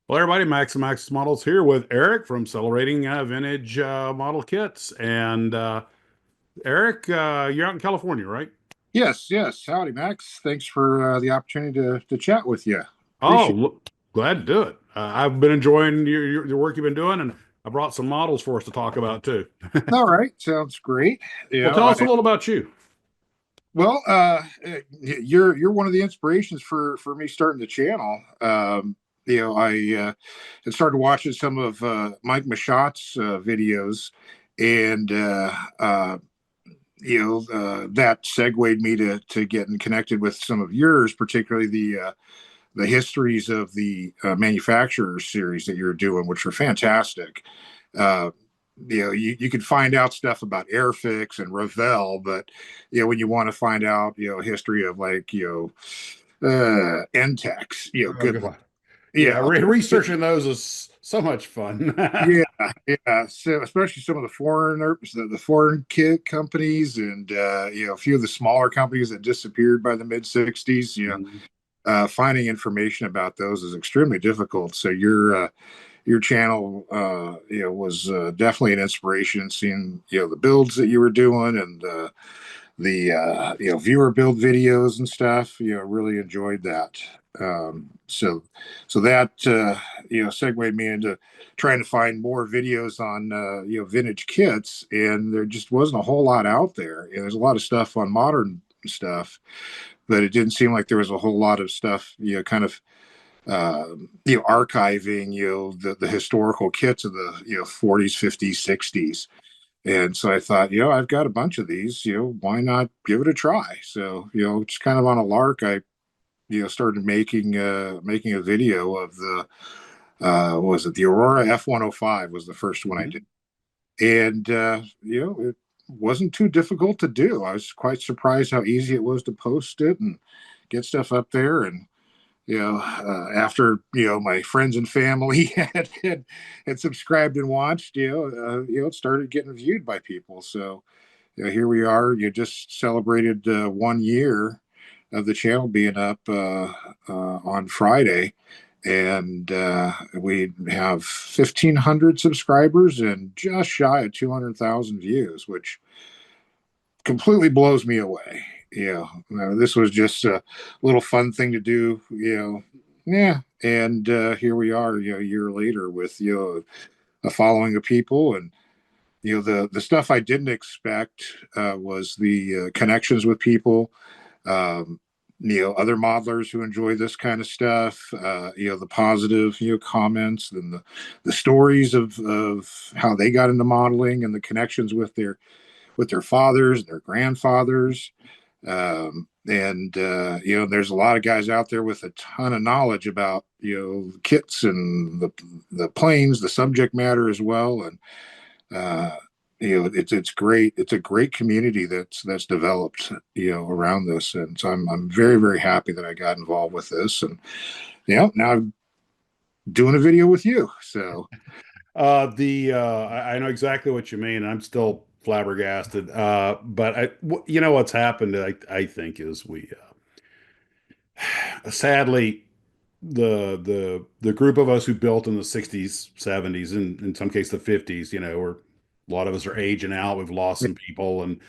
Hello, everybody. Max and Max Models here with Eric from Celebrating Vintage Model Kits. And Eric, you're out in California, right? Yes, yes. Howdy, Max. Thanks for the opportunity to chat with you. Oh, Appreciate look, glad to do it. I've been enjoying your work you've been doing, and I brought some models for us to talk about too. it. All right, sounds great. Well, tell us a little about you. Well, you're one of the inspirations for me starting the channel. I had started watching some of Mike Machot's videos, and that segued me to getting connected with some of yours, particularly the histories of the manufacturers series that you're doing, which are fantastic. Uh, you can find out stuff about Airfix and Revell, but when you want to find out history of like Entex, Oh, good good luck. one. Yeah, Yeah, researching those is so much fun. yeah, yeah. So especially some of the foreign kit companies, and a few of the smaller companies that disappeared by the mid '60s. Finding information about those is extremely difficult. So your channel, was definitely an inspiration. Seeing the builds that you were doing and the viewer build videos and stuff. Really enjoyed that. So that segued me into trying to find more videos on vintage kits, and there just wasn't a whole lot out there. There's a lot of stuff on modern stuff, but it didn't seem like there was a whole lot of stuff, kind of, archiving, the historical kits of the, 40s, 50s, 60s. And so I thought, I've got a bunch of these, why not give it a try? So, just kind of on a lark, I, started making a video of what was it the Aurora F-105 was the first one I Mhm. did. And, it wasn't too difficult to do. I was quite surprised how easy it was to post it and get stuff up there. And, after, my friends and family had subscribed and watched, it started getting viewed by people. So, here we are. You just celebrated 1 year of the channel being up on Friday, and we have 1,500 subscribers and just shy of 200,000 views, which completely blows me away. This was just a little fun thing to do. Yeah, and here we are, a year later with a following of people, and the stuff I didn't expect was the connections with people. Um, other modelers who enjoy this kind of stuff, the positive, comments and the stories of how they got into modeling and the connections with their fathers and their grandfathers. And there's a lot of guys out there with a ton of knowledge about, kits and the planes, the subject matter as well. And, uh, it's great. It's a great community that's developed, around this. And so I'm very, very happy that I got involved with this. And, now I'm doing a video with you. So, I know exactly what you mean. I'm still flabbergasted. But you know what's happened, I think, is we sadly the group of us who built in the 60s, 70s, and in some case the 50s, or a lot of us are aging out. We've lost some people, and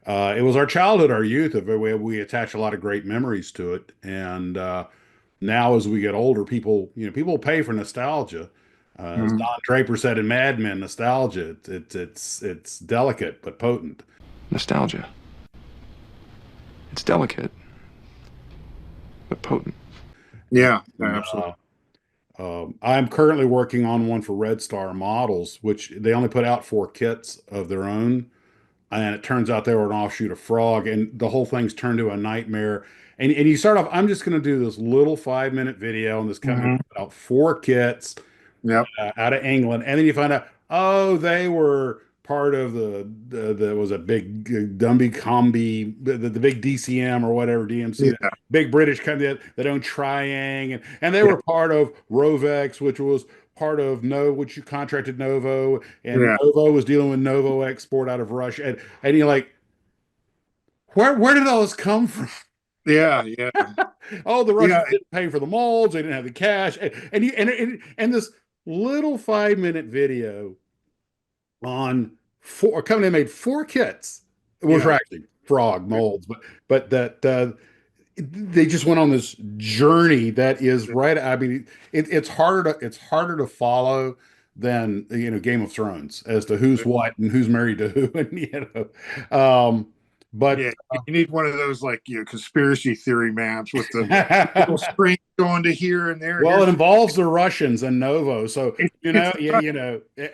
it was our childhood, our youth, of we attach a lot of great memories to it. And now, as we get older, people pay for nostalgia. As mhm. Don Draper said in Mad Men, nostalgia, it's delicate but potent. Nostalgia. It's delicate, but potent. Yeah, And, absolutely. I'm currently working on one for Red Star Models, which they only put out 4 kits of their own. And it turns out they were an offshoot of Frog, and the whole thing's turned to a nightmare. And you start off, I'm just going to do this little 5-minute video on this company Hmm. that put out 4 kits Yep. out of England, and then you find out, oh, they were part of the was a big Dumby Combi, the big DCM or whatever DMC, the Yeah. big British company that owned Triang, and they Yeah. were part of Rovex, which was part of No, which you contracted Novo, and Yeah. Novo was dealing with Novo export out of Russia, and you're like, where did all this come from? Yeah, yeah, Oh, the Russians yeah, didn't pay for the molds; they didn't have the cash, and this little 5 minute video on four company made four kits, which were yeah. actually frog molds, but that they just went on this journey that is right. I mean, it's harder to follow than Game of Thrones as to who's what and who's married to who, and but Yeah, you need one of those like conspiracy theory maps with the little string going to here and there. well, it Here's involves the Russians and Novo, so it's yeah, and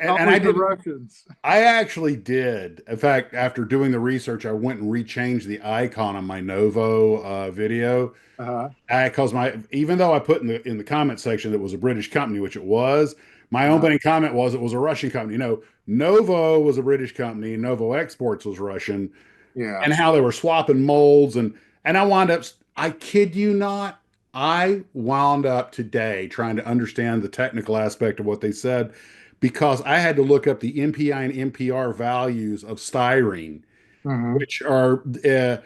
I always the did. Russians. I actually did. In fact, after doing the research, I went and rechanged the icon on my Novo video. Uh-huh. Because my even though I put in the comment section that it was a British company, which it was, my Uh-huh. opening comment was it was a Russian company. Novo was a British company, Novo Exports was Russian, Yeah. and how they were swapping molds and I wound up. I kid you not. I wound up today trying to understand the technical aspect of what they said because I had to look up the MPI and MPR values of styrene, Hmm. which are uh,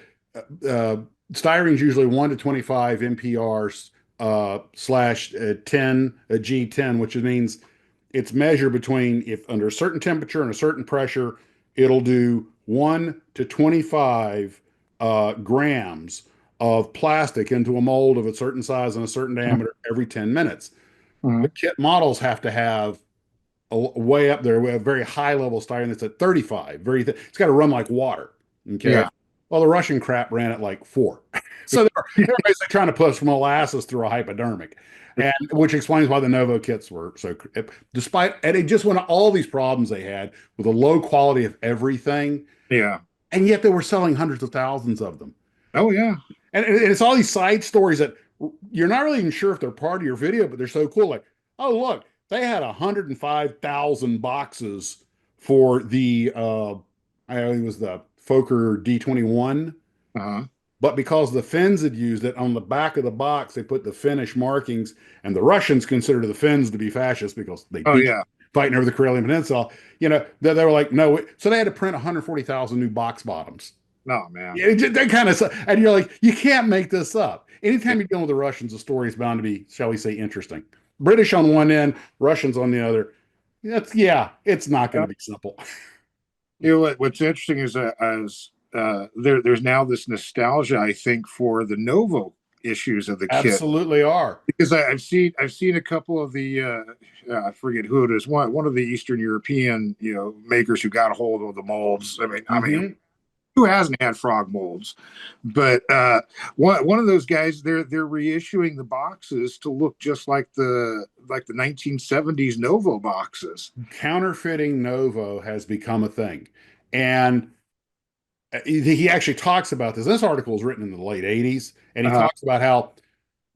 styrene is usually 1 to 25 MPRs slash 10 G10, which means it's measured between if under a certain temperature and a certain pressure, it'll do 1 to 25 grams of plastic into a mold of a certain size and a certain diameter every 10 minutes. Hmm. The kit models have to have way up there. We have very high level styrene that's at 35. It's got to run like water. Okay. Yeah. Well, the Russian crap ran at like 4. So they're basically trying to push molasses through a hypodermic, and which explains why the Novo kits were so. Despite and it just went all these problems they had with a low quality of everything, Yeah. and yet they were selling hundreds of thousands of them. Oh yeah. And it's all these side stories that you're not really even sure if they're part of your video, but they're so cool. Like, oh look, they had 105,000 boxes for the I think it was the Fokker D21, Uh-huh. but because the Finns had used it on the back of the box, they put the Finnish markings, and the Russians considered the Finns to be fascist because they Oh beat yeah. fighting over the Karelian Peninsula. They were like, no, so they had to print 140,000 new box bottoms. No man. Yeah, that kind of, and you're like, you can't make this up. Anytime you're dealing with the Russians, the story is bound to be, shall we say, interesting. British on one end, Russians on the other. It's not going Yeah. to be simple. What's interesting is as there's now this nostalgia, I think, for the Novo issues of the kit Absolutely are. because I've seen a couple of the I forget who it is, one of the Eastern European makers who got a hold of the molds. I mean Mhm. who hasn't had frog molds? But one of those guys, they're reissuing the boxes to look just like the 1970s Novo boxes. Counterfeiting Novo has become a thing. And he actually talks about this. This article was written in the late 80s, and he Uh, talks about how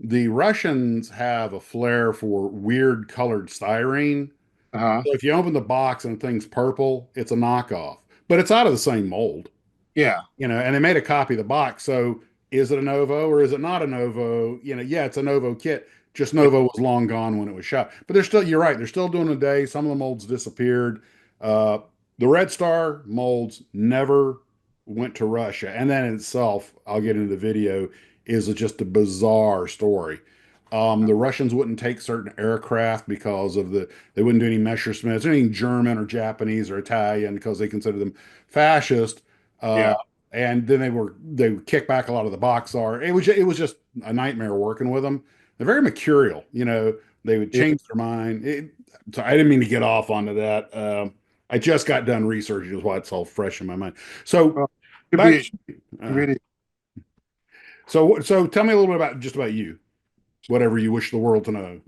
the Russians have a flair for weird colored styrene. uh, So if you open the box and the thing's purple, it's a knockoff, but it's out of the same mold, yeah, and they made a copy of the box. So is it a Novo or is it not a Novo? Yeah, it's a Novo kit. Just Novo was long gone when it was shot. But you're right, they're still doing it today. Some of the molds disappeared. Uh, the Red Star molds never went to Russia. And that in itself, I'll get into the video, is just a bizarre story. The Russians wouldn't take certain aircraft because they wouldn't do any Messerschmitts, anything German or Japanese or Italian because they considered them fascist. Uh, yeah, and then they would kick back a lot of the box art. It was just a nightmare working with them. They're very mercurial, they would yeah. change their mind. So I didn't mean to get off onto that. I just got done researching, is why it's all fresh in my mind. So Well, could back, be, uh, could be, so tell me a little bit about you, whatever you wish the world to know.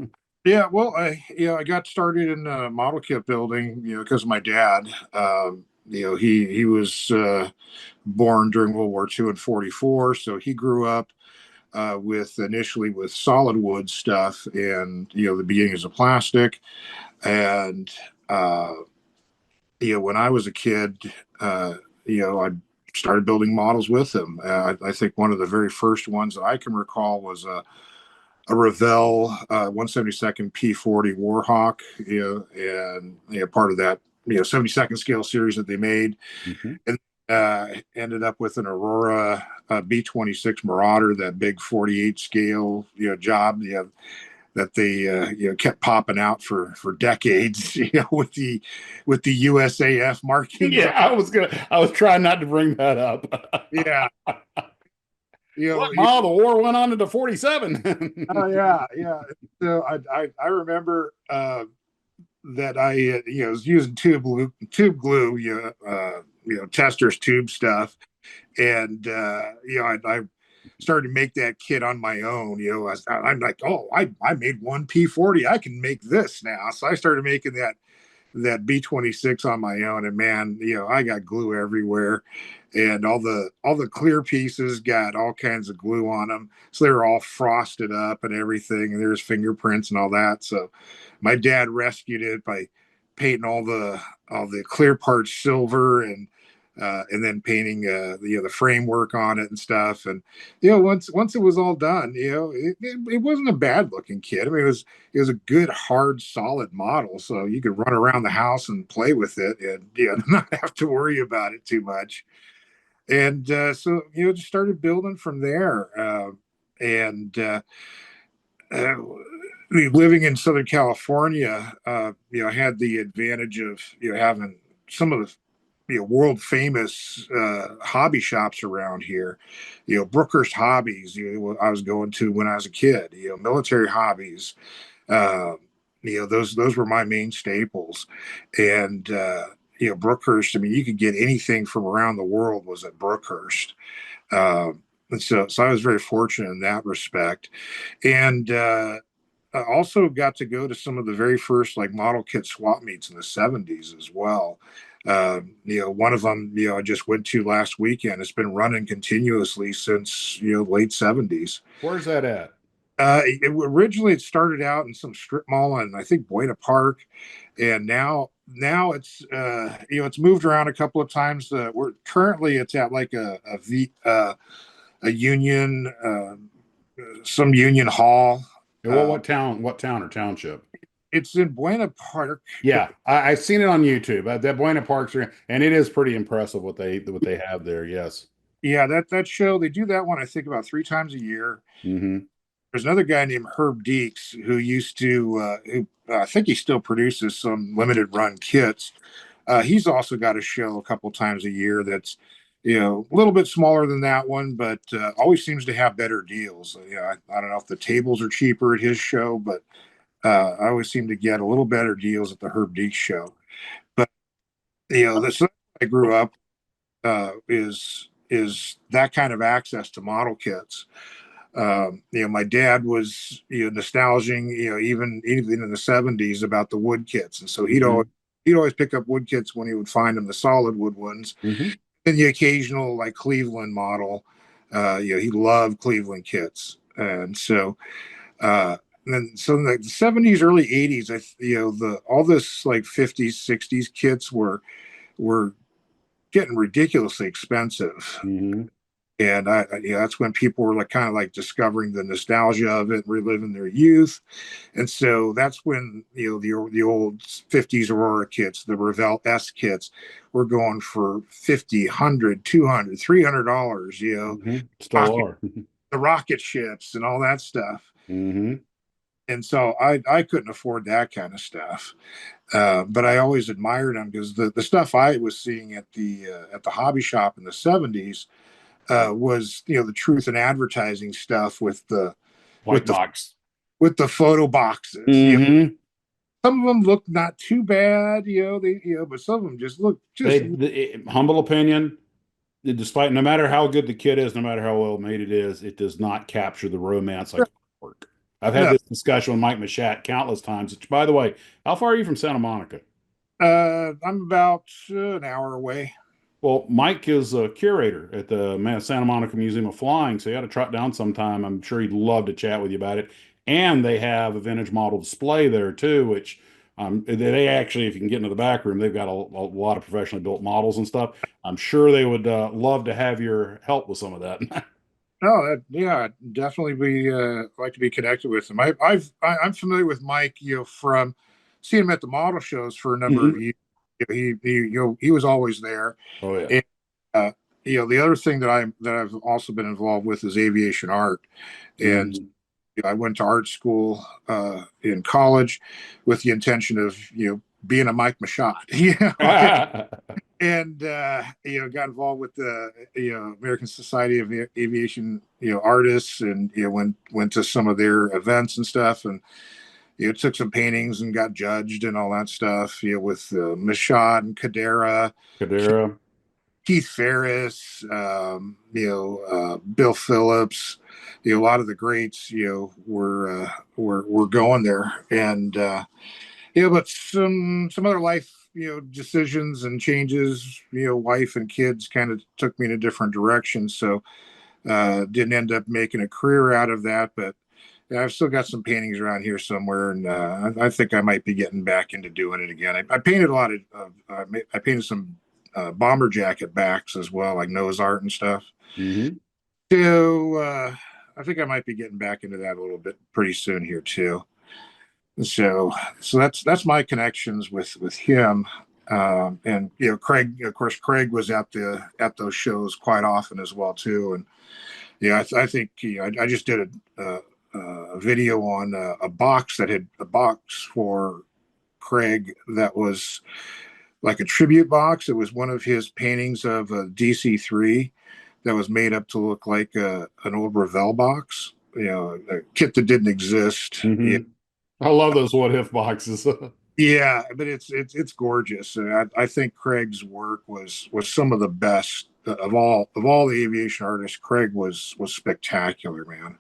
yeah. Well, I got started in model kit building, because of my dad. He was born during World War II in '44, so he grew up initially with solid wood stuff and the beginnings of plastic. And when I was a kid, I started building models with him. I think one of the very first ones that I can recall was a Revell 172nd P40 Warhawk, and part of that 72nd scale series that they made. Mhm. And ended up with an Aurora B-26 Marauder, that big 48 scale, job, that they kept popping out for decades, with the USAF markings. Yeah, I was trying not to bring that up. Yeah, What model? The war went on into 47. oh yeah, yeah. So I remember that I was using tube glue, Tester's tube stuff, and I started to make that kit on my own. I'm like, oh, I made one P40, I can make this now. So I started making that B-26 on my own, and man, I got glue everywhere, and all the clear pieces got all kinds of glue on them, so they were all frosted up and everything, and there's fingerprints and all that. So my dad rescued it by painting all the clear parts silver, and then painting the framework on it and stuff. And once it was all done, it wasn't a bad looking kit. I mean, it was a good, hard, solid model, so you could run around the house and play with it, and not have to worry about it too much. And so just started building from there. And living in Southern California, I had the advantage of having some of the world famous hobby shops around here. Brookhurst Hobbies, I was going to when I was a kid. Military Hobbies, those were my main staples. And Brookhurst, I mean, you could get anything from around the world was at Brookhurst. And so I was very fortunate in that respect. And I also got to go to some of the very first like model kit swap meets in the 70s as well. One of them, I just went to last weekend. It's been running continuously since late 70s. Where's that at? Originally it started out in some strip mall in, I think, Buena Park, and now it's it's moved around a couple of times. We're currently it's at like a union, some union hall. What town or township? It's in Buena Park. Yeah, I've seen it on YouTube. That Buena Park's, and it is pretty impressive what they have there. Yes. Yeah, that show, they do that one I think about 3 times a year. Mm-hmm. There's another guy named Herb Deeks who used to, I think he still produces some limited run kits. He's also got a show a couple times a year that's, a little bit smaller than that one, but always seems to have better deals. I don't know if the tables are cheaper at his show, but I always seem to get a little better deals at the Herb Deeks show. But this I grew up is that kind of access to model kits. My dad was nostalgizing, even in the 70s about the wood kits, and so he'd always pick up wood kits when he would find them, the solid wood ones, and the occasional like Cleveland model. He loved Cleveland kits, and so in the 70s, early 80s, all this like 50s, 60s kits were getting ridiculously expensive. And that's when people were like kind of like discovering the nostalgia of it, reliving their youth. And so that's when the old 50s Aurora kits, the Revell S kits, were going for $50, $100, $200, $300. Still are. The rocket ships and all that stuff. And so I couldn't afford that kind of stuff, but I always admired them because the stuff I was seeing at the hobby shop in the 70s was the truth in advertising stuff with the white box, with the photo boxes. Some of them looked not too bad, but some of them just looked humble opinion. Despite no matter how good the kit is, no matter how well made it is, it does not capture the romance like work. I've had this discussion with Mike Machat countless times. Which, by the way, how far are you from Santa Monica? I'm about an hour away. Well, Mike is a curator at the Santa Monica Museum of Flying, so you ought to trot down sometime. I'm sure he'd love to chat with you about it. And they have a vintage model display there too, which they actually, if you can get into the back room, they've got a lot of professionally built models and stuff. I'm sure they would love to have your help with some of that. Oh, I'd definitely be like to be connected with him. I'm familiar with Mike, from seeing him at the model shows for a number of years. He was always there. Oh yeah. The other thing that I've also been involved with is aviation art, and Mhm. I went to art school in college with the intention of being a Mike Machado. And got involved with the American Society of Aviation artists, and went to some of their events and stuff, and took some paintings and got judged and all that stuff. With Michaud and Cadera, Cadera. Keith Ferris, Bill Phillips. A lot of the greats, were going there, and but some other life, decisions and changes, wife and kids kind of took me in a different direction. So didn't end up making a career out of that, but I've still got some paintings around here somewhere, and I think I might be getting back into doing it again. I painted a lot of, I painted some bomber jacket backs as well, like Noah's Art and stuff. Hmm. So I think I might be getting back into that a little bit pretty soon here too. So that's my connections with him. And Craig, of course, Craig was at those shows quite often as well too. And I think I just did a video on a box that had a box for Craig that was like a tribute box. It was one of his paintings of a DC-3 that was made up to look like an old Revell box, a kit that didn't exist. Hmm. I love those what if boxes. Yeah, but it's gorgeous. I think Craig's work was some of the best of all the aviation artists. Craig was spectacular, man.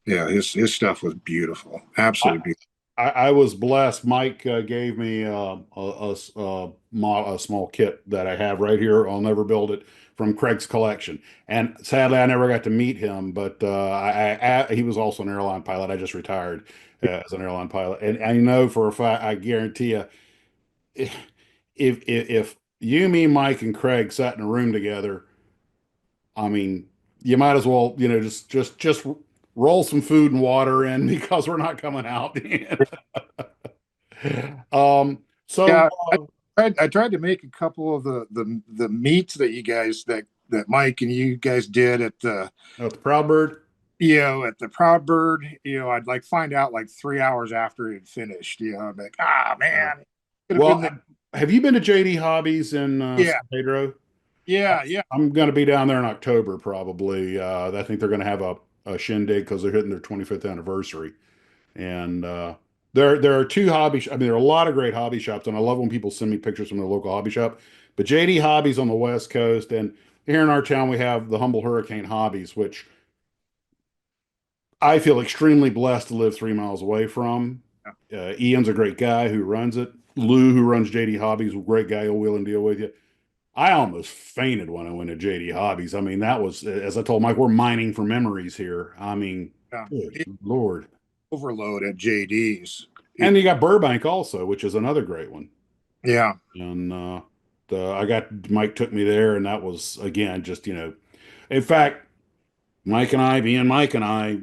Yeah, his stuff was beautiful, absolutely beautiful. I was blessed. Mike gave me a small kit that I have right here. I'll never build it from Craig's collection. And sadly, I never got to meet him, but he was also an airline pilot. I just retired as an airline pilot. And I know for a fact, I guarantee you, if you, me, Mike, and Craig sat in a room together, I mean, you might as well, just roll some food and water in because we're not coming out. So Yeah, I tried to make a couple of the meats that you guys that Mike and you guys did at the the Proud Bird. at the Proud Bird. I'd like find out like 3 hours after it had finished. I'm like, Uh, man, could have been well, there. have you been to JD Hobbies in Yeah, San Pedro? yeah. I'm going to be down there in October probably. I think they're going to have a shindig because they're hitting their 25th anniversary. And there are two hobby. I mean, there are a lot of great hobby shops, and I love when people send me pictures from their local hobby shop. But JD Hobbies on the West Coast, and here in our town we have the Humble Hurricane Hobbies, which I feel extremely blessed to live 3 miles away from. Ian's a great guy who runs it. Lou, who runs JD Hobbies, a great guy. He'll wheel and deal with you. I almost fainted when I went to JD Hobbies. I mean, that was, as I told Mike, we're mining for memories here. I mean, Yeah. good Lord. Overload at JD's. And you got Burbank also, which is another great one. Yeah. And I got Mike took me there, and that was again just in fact, Mike and I, being Mike and I,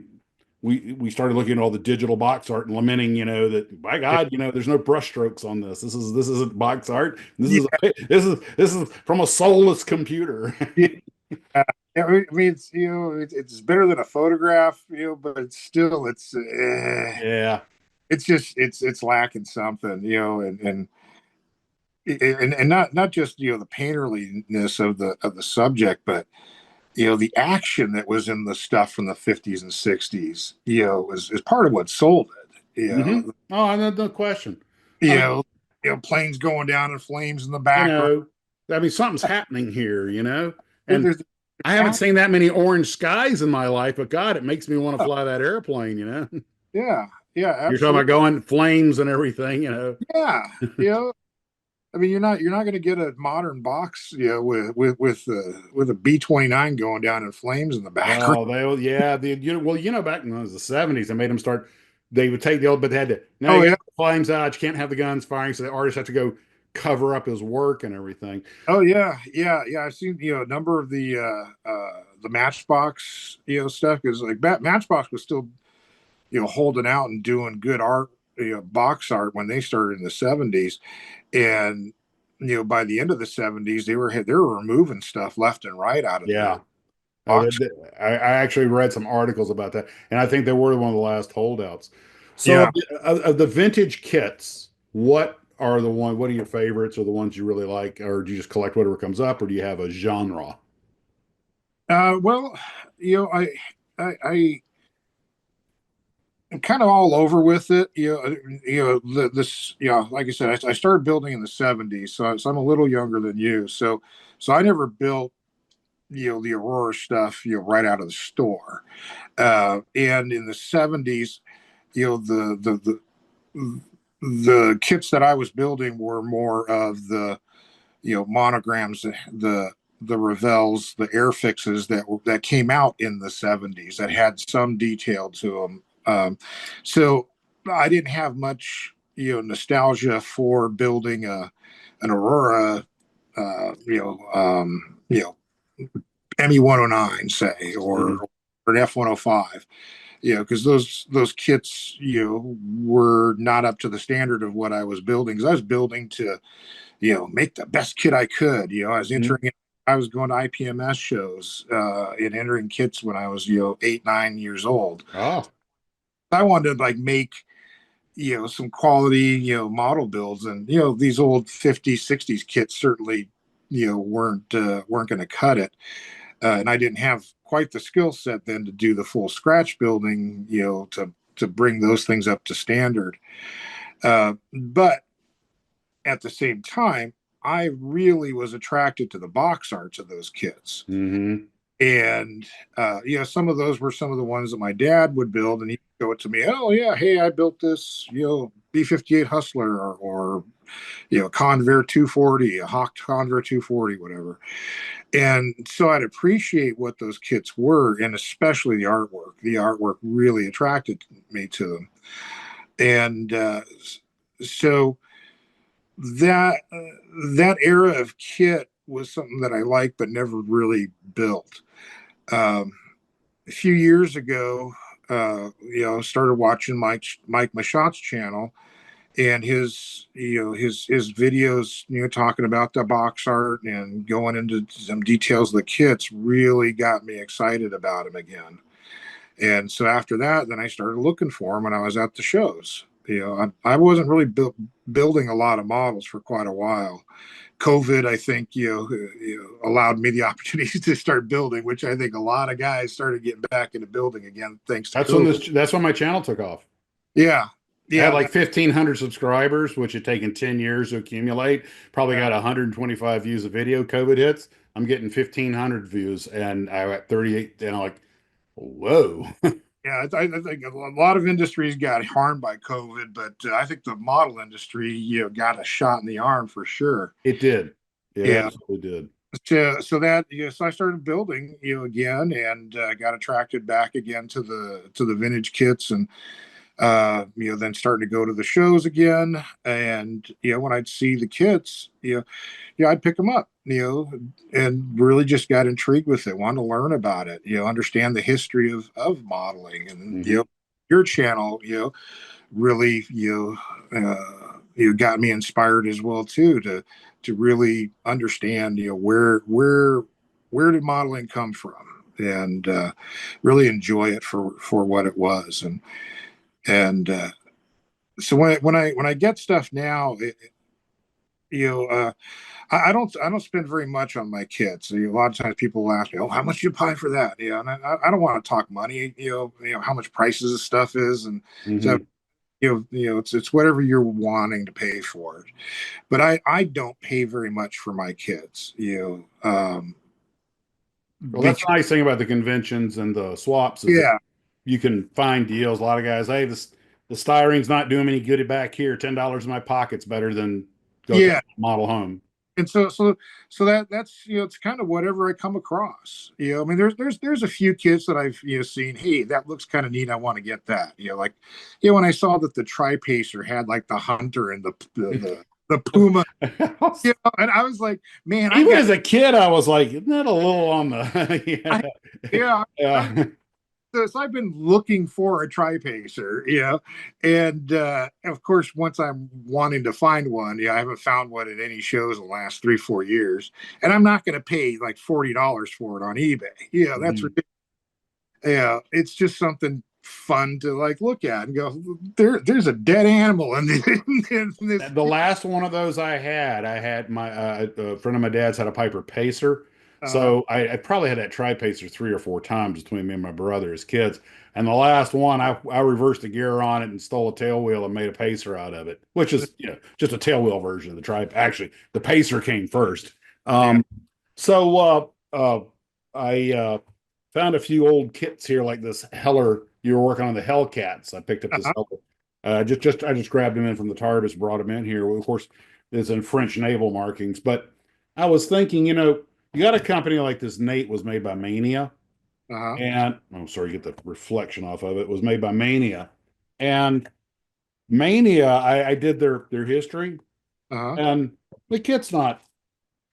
we started looking at all the digital box art and lamenting, that by God, there's no brush strokes on this. This isn't box art. This is from a soulless computer. Yeah. I mean, it's better than a photograph, but it's still, Yeah. it's just, it's lacking something, and not just, the painterliness of the subject, but, the action that was in the stuff from the 50s and 60s, is part of what sold it, Hmm. Oh, no question. you I mean, know, planes going down in flames in the background. I mean, something's happening here, and There's I haven't seen that many orange skies in my life, but God, it makes me want to fly that airplane. yeah, yeah, You're talking about absolutely. going flames and everything, Yeah, you know, I mean, you're not going to get a modern box, with a B-29 going down in flames in the background. Oh, yeah, back in the 70s, they made them start. They would take the old, but they had to. No, Oh you got yeah, the flames out. You can't have the guns firing, so the artist had to go cover up his work and everything. oh yeah, yeah. I've seen a number of the Matchbox stuff, because like Matchbox was still holding out and doing good art, box art when they started in the 70s, and by the end of the 70s, they were removing stuff left and right out of Yeah. the box. I actually read some articles about that, and I think they were one of the last holdouts. So, Yeah. of the vintage kits, what are the one? What are your favorites, or the ones you really like, or do you just collect whatever comes up, or do you have a genre? Well, I am kind of all over with it. This, like I said, I started building in the 70s, so I'm a little younger than you. So I never built, the Aurora stuff, right out of the store. And in the 70s, the kits that I was building were more of the, monograms, the Revels, the Airfixes that came out in the 70s that had some detail to them. So I didn't have much, nostalgia for building an Aurora, ME 109, say, Mhm. or an F 105, because those kits, were not up to the standard of what I was building. Because I was building to, make the best kit I could. I was Mhm. entering. I was going to IPMS shows and entering kits when I was, 8, 9 years old. Oh, I wanted to like make, some quality, model builds, and these old 50s, 60s kits certainly, weren't going to cut it. And I didn't have quite the skill set then to do the full scratch building, to bring those things up to standard. But at the same time, I really was attracted to the box arts of those kits. hmm. And some of those were some of the ones that my dad would build, and he'd show it to me. Oh yeah, hey, I built this, B-58 Hustler, or Convair 240, a Hawk Convair 240, whatever. And so I'd appreciate what those kits were, and especially the artwork. The artwork really attracted me to them. And so that era of kit was something that I liked but never really built. Um, a few years ago, started watching Mike Machot's channel, and his videos, talking about the box art and going into some details of the kits really got me excited about him again. And so after that, then I started looking for him when I was at the shows. I wasn't really building a lot of models for quite a while. COVID, I think, allowed me the opportunity to start building, which I think a lot of guys started getting back into building again thanks to COVID. That's when my channel took off. Yeah, I had yeah, like 1,500 subscribers, which had taken 10 years to accumulate. Probably got 125 views of video. COVID hits. I'm getting 1,500 views, and I at 38. And I'm like, whoa. yeah. I think a lot of industries got harmed by COVID, but I think the model industry, got a shot in the arm for sure. It did. It Yeah. absolutely did. So I started building, again, and got attracted back again to the vintage kits, and then starting to go to the shows again. And when I'd see the kits, I'd pick them up, and really just got intrigued with it, wanted to learn about it, understand the history of modeling. And Hmm. your channel, really, got me inspired as well too, to really understand, where did modeling come from, and really enjoy it for what it was. And so when I get stuff now, you know, uh, I don't spend very much on my kits. A lot of times people will ask me, "Oh, how much do you pay for that?" And I don't want to talk money. How much prices of stuff is, and so Hmm. it's whatever you're wanting to pay for it. But I don't pay very much for my kits. Well, that's Because, the nice thing about the conventions and the swaps is that yeah, you can find deals. A lot of guys, hey, the styrene's not doing me any good back here. $10 in my pocket's better than go take yeah. a model home. And so that's it's kind of whatever I come across. I mean, there's a few kids that I've seen. Hey, that looks kind of neat. I want to get that. Like, when I saw that the Tri Pacer had like the hunter and the puma, and I was like, man, I Even got as a kid, I was like, isn't that a little on the I, yeah. yeah. I Yeah. so I've been looking for a tri-pacer, and of course, once I'm wanting to find one, I haven't found one at any shows in the last 3-4 years, and I'm not going to pay like $40 for it on eBay. That's Mhm. ridiculous. It's just something fun to like look at and go, there's a dead animal in this. In this. The last one of those I had my a friend of my dad's had a Piper Pacer. Uh, So I probably had that tri-pacer 3 or 4 times between me and my brother as kids. And the last one, I reversed the gear on it and stole a tail wheel and made a pacer out of it, which is just a tail wheel version of the tri. Actually, the pacer came first. yeah. So I found a few old kits here, like this Heller. You were working on the Hellcats. I picked up this Uh-huh. Heller. I just grabbed him in from the TARDIS, brought him in here. Well, of course, it's in French naval markings. But I was thinking, you got a company like this. Nate was made by Mania, Uh-huh. and I'm sorry, get the reflection off of it. It was made by Mania, and Mania. I did their history, Uh-huh. and the kit's not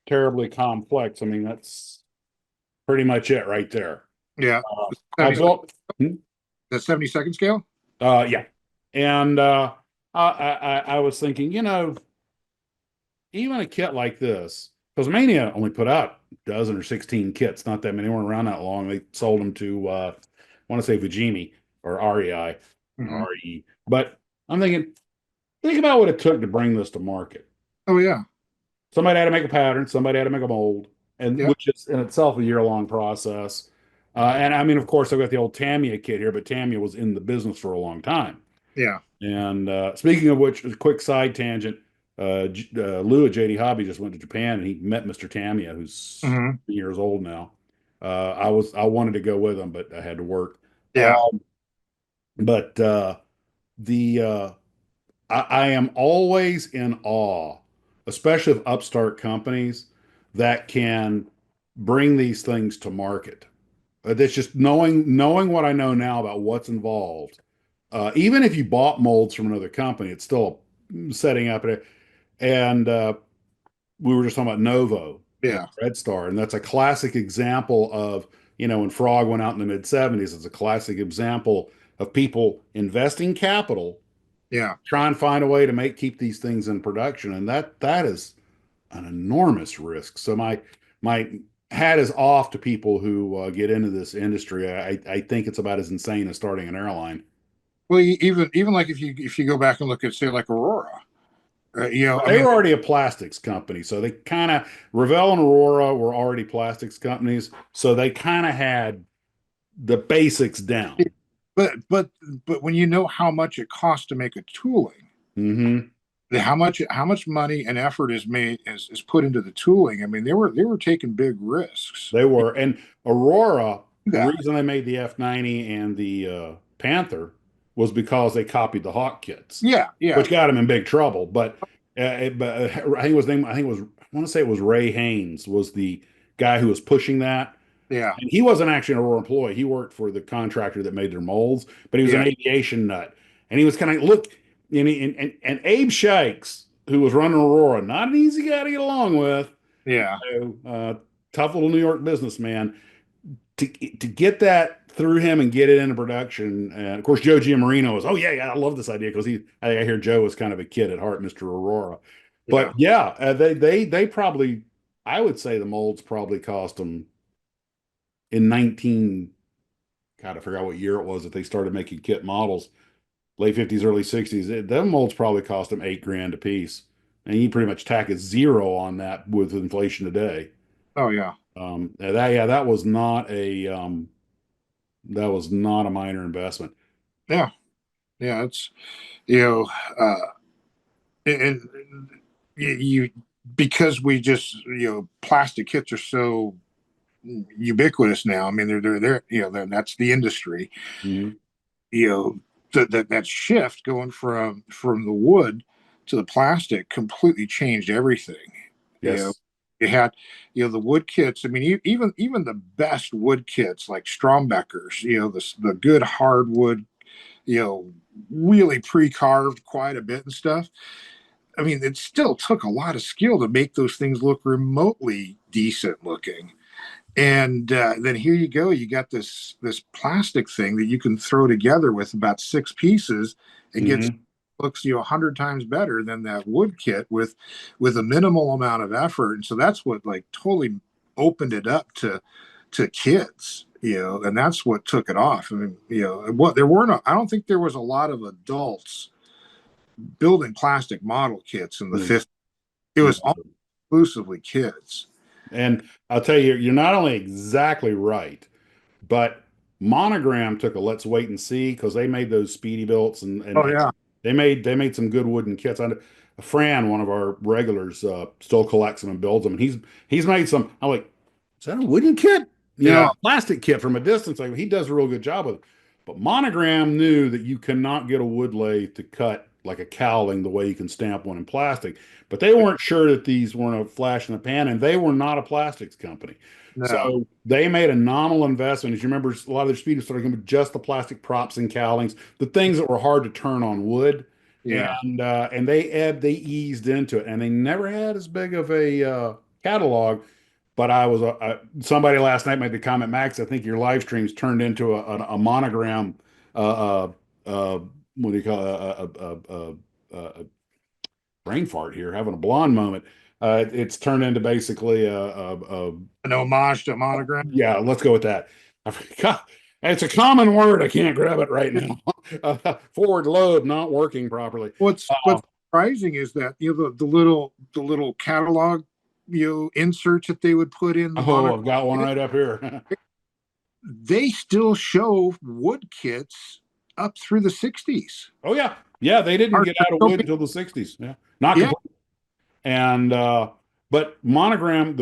terribly complex. I mean, that's pretty much it right there. Yeah. I 70, built, the 72nd scale. yeah, and I was thinking, even a kit like this, because Mania only put out a dozen or 16 kits, not that many, weren't around that long. They sold them to, I want to say Fujimi or REI, Mhm. RE. But I'm thinking, think about what it took to bring this to market. Oh yeah. Somebody had to make a pattern, somebody had to make a mold, and Yeah. which is in itself a year-long process. And I mean, of course, I've got the old Tamiya kit here, but Tamiya was in the business for a long time. Yeah. And speaking of which, a quick side tangent. Lou at JD Hobby just went to Japan and he met Mr. Tamiya, who's Hmm. years old now. I wanted to go with him, but I had to work. Yeah. But the I am always in awe, especially of upstart companies that can bring these things to market. That's just knowing what I know now about what's involved. Even if you bought molds from another company, it's still setting up it. And we were just talking about Novo and Yeah. Red Star, and that's a classic example of, when Frog went out in the mid 70s, it's a classic example of people investing capital, Yeah. try and find a way to keep these things in production. And that is an enormous risk. So my hat is off to people who get into this industry. I think it's about as insane as starting an airline. Well, even like if you go back and look at say like Aurora, I They mean, were already a plastics company, so they kind of Revell and Aurora were already plastics companies, so they kind of had the basics down. but when you know how much it costs to make a tooling, Hmm. how much money and effort is put into the tooling. I mean, they were taking big risks. They were, and Aurora. The Yeah. reason they made the F-90 and the Panther was because they copied the Hawk kits, Yeah. Yeah. which got them in big trouble. I think it was named. I think it was. I want to say it was Ray Haynes was the guy who was pushing that. Yeah. And he wasn't actually an Aurora employee. He worked for the contractor that made their molds, but he was an Yeah. aviation nut. And he was kind of look, and Abe Shikes, who was running Aurora, not an easy guy to get along with. Yeah. Tough little New York businessman. To get that through him and get it into production. And of course, Joe Giammarino was, oh yeah, I love this idea because I hear Joe was kind of a kid at heart, Mr. Aurora. Yeah. But yeah, they probably, I would say the molds probably cost them in 19, God, I forgot what year it was that they started making kit models, late 50s, early 60s. Them molds probably cost them 8 grand a piece. And you pretty much tack a zero on that with inflation today. Oh yeah. That was not a minor investment. Yeah. Yeah. It's you know, uh, and you because we just plastic kits are so ubiquitous now. I mean, they're that's the industry. Mhm. You know that shift going from the wood to the plastic completely changed everything. You know, Yes. you had the wood kits. I mean, even the best wood kits like Strombeckers. The good hardwood. Really pre-carved quite a bit and stuff. I mean, it still took a lot of skill to make those things look remotely decent looking. And then here you go, you got this plastic thing that you can throw together with about 6 pieces and gets Hmm. looks 100 times better than that wood kit with a minimal amount of effort. And so that's what like totally opened it up to kids, and that's what took it off. I mean, what there weren't I don't think there was a lot of adults building plastic model kits in the No, 50s. It no. was all exclusively kids. And I'll tell you, you're not only exactly right, but Monogram took a let's wait and see because they made those Speedy Belts Oh yeah. they made some good wooden kits. Fran, one of our regulars, still collects them and builds them. And he's made some. I'm like, is that a wooden kit? Yeah. Plastic kit from a distance. Like, he does a real good job with it. But Monogram knew that you cannot get a wood lathe to cut like a cowling the way you can stamp one in plastic. But they weren't sure that these weren't a flash in the pan, and they were not a plastics company. No. So they made a nominal investment. As you remember, a lot of their speeders started with just the plastic props and cowlings, the things that were hard to turn on wood, Yeah. and they eased into it, and they never had as big of a catalog. But somebody last night made the comment, Max, I think your live streams turned into a Monogram. Uh, uh, uh, what do you call it? Brain fart here, having a blonde moment. It's turned into basically An homage to Monogram. yeah, let's go with that. I forgot. It's a common word. I can't grab it right now. Forward load not working properly. What's surprising is that the little catalog inserts that they would put in the Oh, Monogram, I've got one right up here. they still show wood kits up through the 60s. Oh yeah, yeah. They didn't get out of wood until the '60s. Yeah, not Yeah. completely. And but Monogram,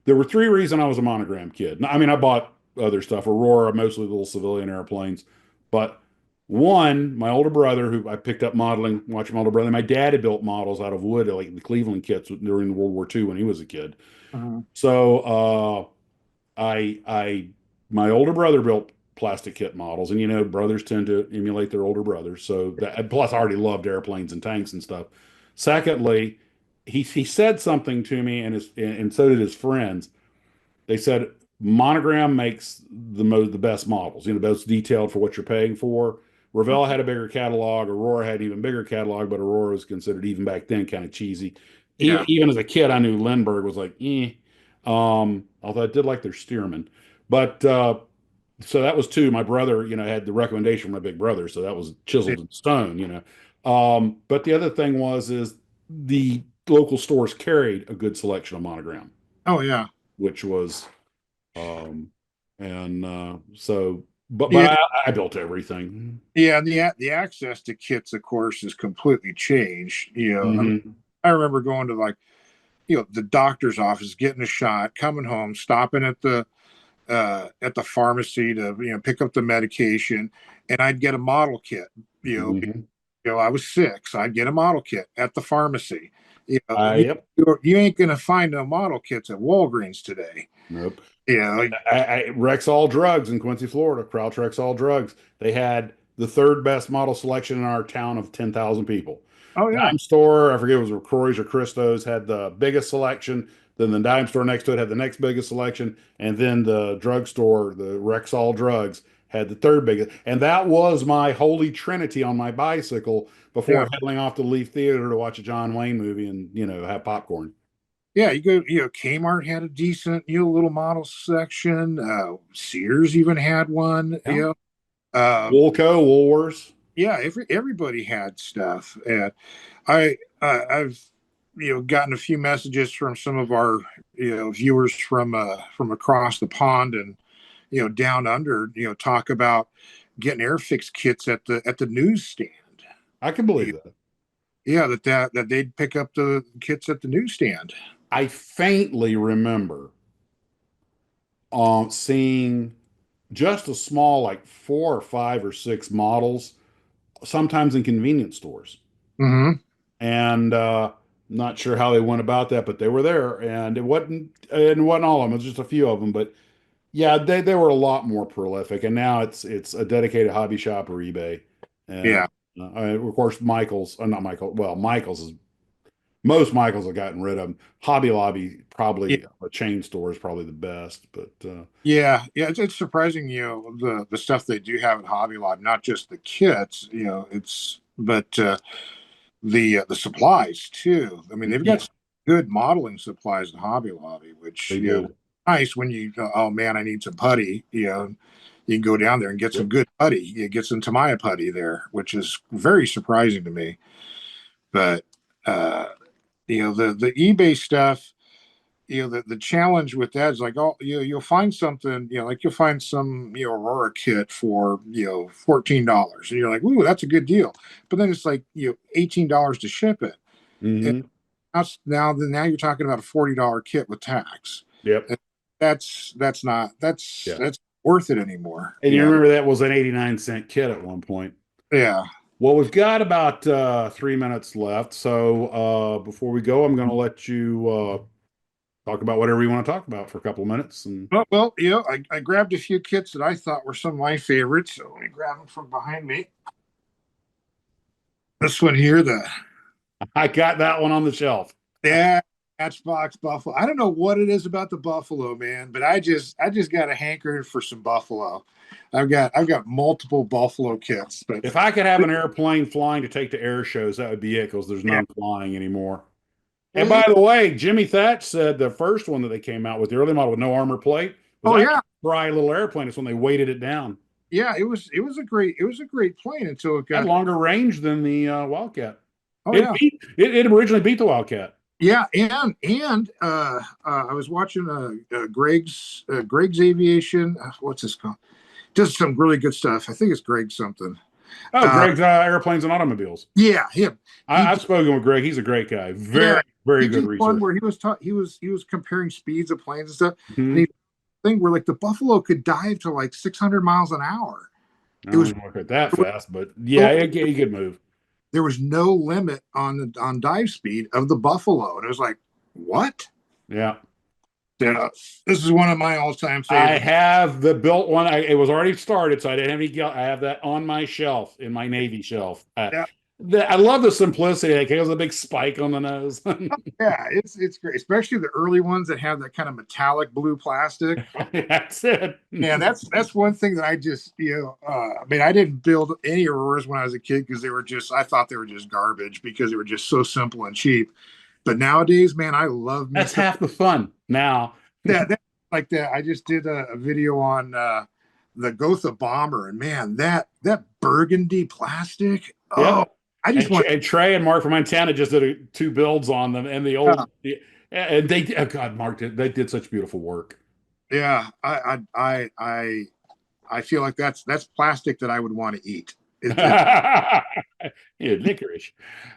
there were three reasons I was a Monogram kid. I mean, I bought other stuff, Aurora, mostly little civilian airplanes, but one, my older brother, who I picked up modeling, watching my older brother, my dad had built models out of wood, like the Cleveland kits during World War II when he was a kid. Uh-huh. So I my older brother built plastic kit models, and brothers tend to emulate their older brothers. So that plus I already loved airplanes and tanks and stuff. Secondly, he said something to me, and so did his friends. They said Monogram makes the best models, most detailed for what you're paying for. Revell had a bigger catalog. Aurora had an even bigger catalog, but Aurora was considered even back then kind of cheesy. Yeah. Even as a kid, I knew Lindbergh was like, eh. Although I did like their Stearman, but so that was two. My brother, had the recommendation from my big brother, so that was chiseled in stone. But the other thing is the local stores carried a good selection of Monogram, Oh yeah. which was um, and so, but Yeah. I built everything. Yeah. And the access to kits, of course, has completely changed. I mean, Hmm. I remember going to like the doctor's office, getting a shot, coming home, stopping at the pharmacy to pick up the medication, and I'd get a model kit. Hmm. I was sick, so I'd get a model kit at the pharmacy. Yep. You ain't gonna find no model kits at Walgreens today. Nope. Like, Rexall Drugs in Quincy, Florida, Crouch Rexall Drugs. They had the third best model selection in our town of 10,000 people. oh yeah, Dime store, I forget if it was Croy's or Christo's, had the biggest selection. Then the dime store next to it had the next biggest selection. And then the drugstore, the Rexall Drugs, had the third biggest. And that was my holy trinity on my bicycle before yeah, heading off to the Leaf Theater to watch a John Wayne movie and, have popcorn. yeah. You go, Kmart had a decent, little model section. Sears even had one. Yeah. Um, Woolco, Woolworths. yeah, everybody had stuff, and I've gotten a few messages from some of our viewers from across the pond and down under, talk about getting Airfix kits at the newsstand. I can believe that. Yeah, that they'd pick up the kits at the newsstand. I faintly remember seeing just a small, like 4 or 5 or 6 models, sometimes in convenience stores. Mm-hmm. And not sure how they went about that, but they were there, and it wasn't all of them. It was just a few of them, but yeah, they were a lot more prolific. And now it's a dedicated hobby shop or eBay, and Yeah. of course Michaels, not Michael. Well, Michaels is Most Michaels have gotten rid of them. Hobby Lobby, Yeah, probably a chain store, is probably the best. But yeah. It's surprising, the stuff they do have at Hobby Lobby, not just the kits, it's but the supplies too. I mean, they've got yeah, some good modeling supplies at Hobby Lobby, which they do. nice when you go, oh man, I need some putty. You can go down there and get some Yep. good putty. You get some Tamiya putty there, which is very surprising to me. But uh, the eBay stuff, the challenge with that is like, oh, you'll find something, like you'll find some, Aurora kit for, $14, and you're like, ooh, that's a good deal. But then it's like, $18 to ship it. And Hmm. now you're talking about a $40 kit with tax. Yep. And that's not Yeah. that's worth it anymore. And you remember that was an 89-cent kit at one point. Yeah. Well, we've got about 3 minutes left. So before we go, I'm going to let you talk about whatever you want to talk about for a couple of minutes. And Well, I grabbed a few kits that I thought were some of my favorites. So let me grab them from behind me. This one here, I got that one on the shelf. yeah, Matchbox Buffalo. I don't know what it is about the Buffalo, man, but I just got a hankering for some Buffalo. I've got multiple Buffalo kits, but If I could have an airplane flying to take to air shows, that would be it because there's yeah. none flying anymore. And Well, by the way, Jimmy Thatch said the first one that they came out with, the early model with no armor plate, was oh actually yeah, a dry little airplane. It's when they weighted it down. yeah. It was a great plane until it Had got. longer range than the Wildcat. Oh It yeah, beat it originally beat the Wildcat. yeah, and I was watching Greg's Aviation. What's this called? Does some really good stuff. I think it's Greg something. Oh, Uh, Greg's Airplanes and Automobiles. yeah, him. He I've spoken with Greg. He's a great guy. yeah, Very, very he good did one research. where he was comparing speeds of planes and stuff. And Mhm. he thing where like the Buffalo could dive to like 600 miles an hour. I It was don't work it that there fast, but yeah, he could move. was no limit on dive speed of the Buffalo, and it was like, what? Yeah. Yeah, this is one of my all-time I favorites. have the built one. It was already started, so I didn't have any. I have that on my shelf in my Navy shelf. Yeah, I love the simplicity. Like, it has a big spike on the nose. yeah, it's great, especially the early ones that have that kind of metallic blue plastic. That's it. Yeah, that's one thing that I just I mean, I didn't build any Auroras when I was a kid because I thought they were just garbage because they were just so simple and cheap. But nowadays, man, I love me That's some half the fun. Now, that like that. I just did a video on the Gotha bomber, and man, that burgundy plastic. Oh, yep. I just want. And Trey and Mark from Montana just did two builds on them, and the Uh, old, and they, oh God, Mark they did such beautiful work. yeah, I feel like that's plastic that I would want to eat. It, Yeah, licorice.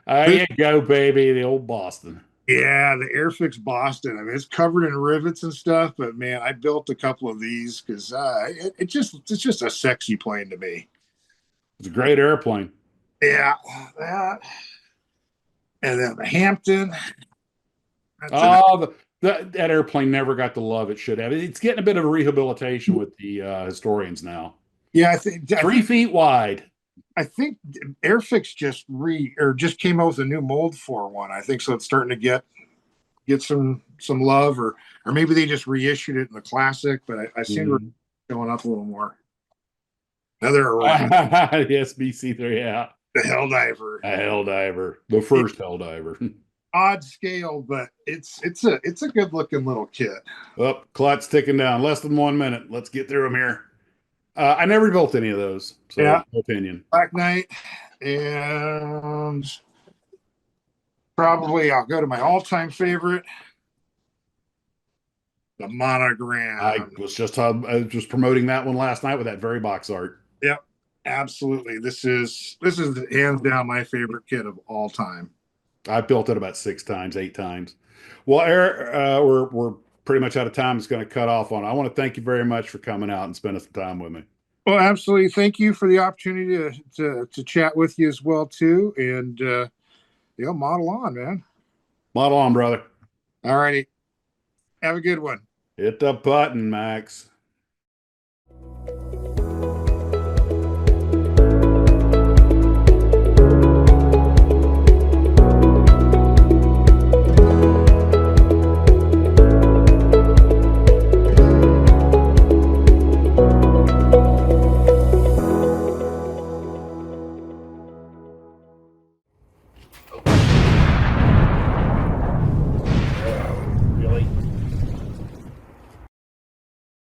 There you go, baby. The old Boston. Yeah, the Airfix Boston. I mean, it's covered in rivets and stuff, but man, I built a couple of these because it's just a sexy plane to me. It's a great airplane. Yeah, that and then the Hampton. That's an, Oh, that airplane never got the love it should have. It's getting a bit of a rehabilitation with the historians now. yeah, I think I 3 feet wide. I think Airfix just came out with a new mold for one. I think so. It's starting to get some love, or maybe they just reissued it in the classic. But I seem to be Mhm. showing up a little more. Another The SBC3, yeah. the Helldiver. A Helldiver. The first Helldiver. Odd scale, but it's a good looking little kit. Up, clock's ticking down. Less than 1 minute. Let's get through them here. I never built any of those, so Yeah. no opinion. Black Knight, and probably I'll go to my all-time favorite, the I Monogram. was just promoting that one last night with that very box art. Yep, absolutely. This is hands down my favorite kit of all time. I built it about 6 times, 8 times. Well, Eric, we're pretty much out of time. It's going to cut off on. I want to thank you very much for coming out and spending some time with me. Well, absolutely. Thank you for the opportunity to chat with you as well too, and model on, man. Model on, brother. All righty, have a good one. Hit the button, Max.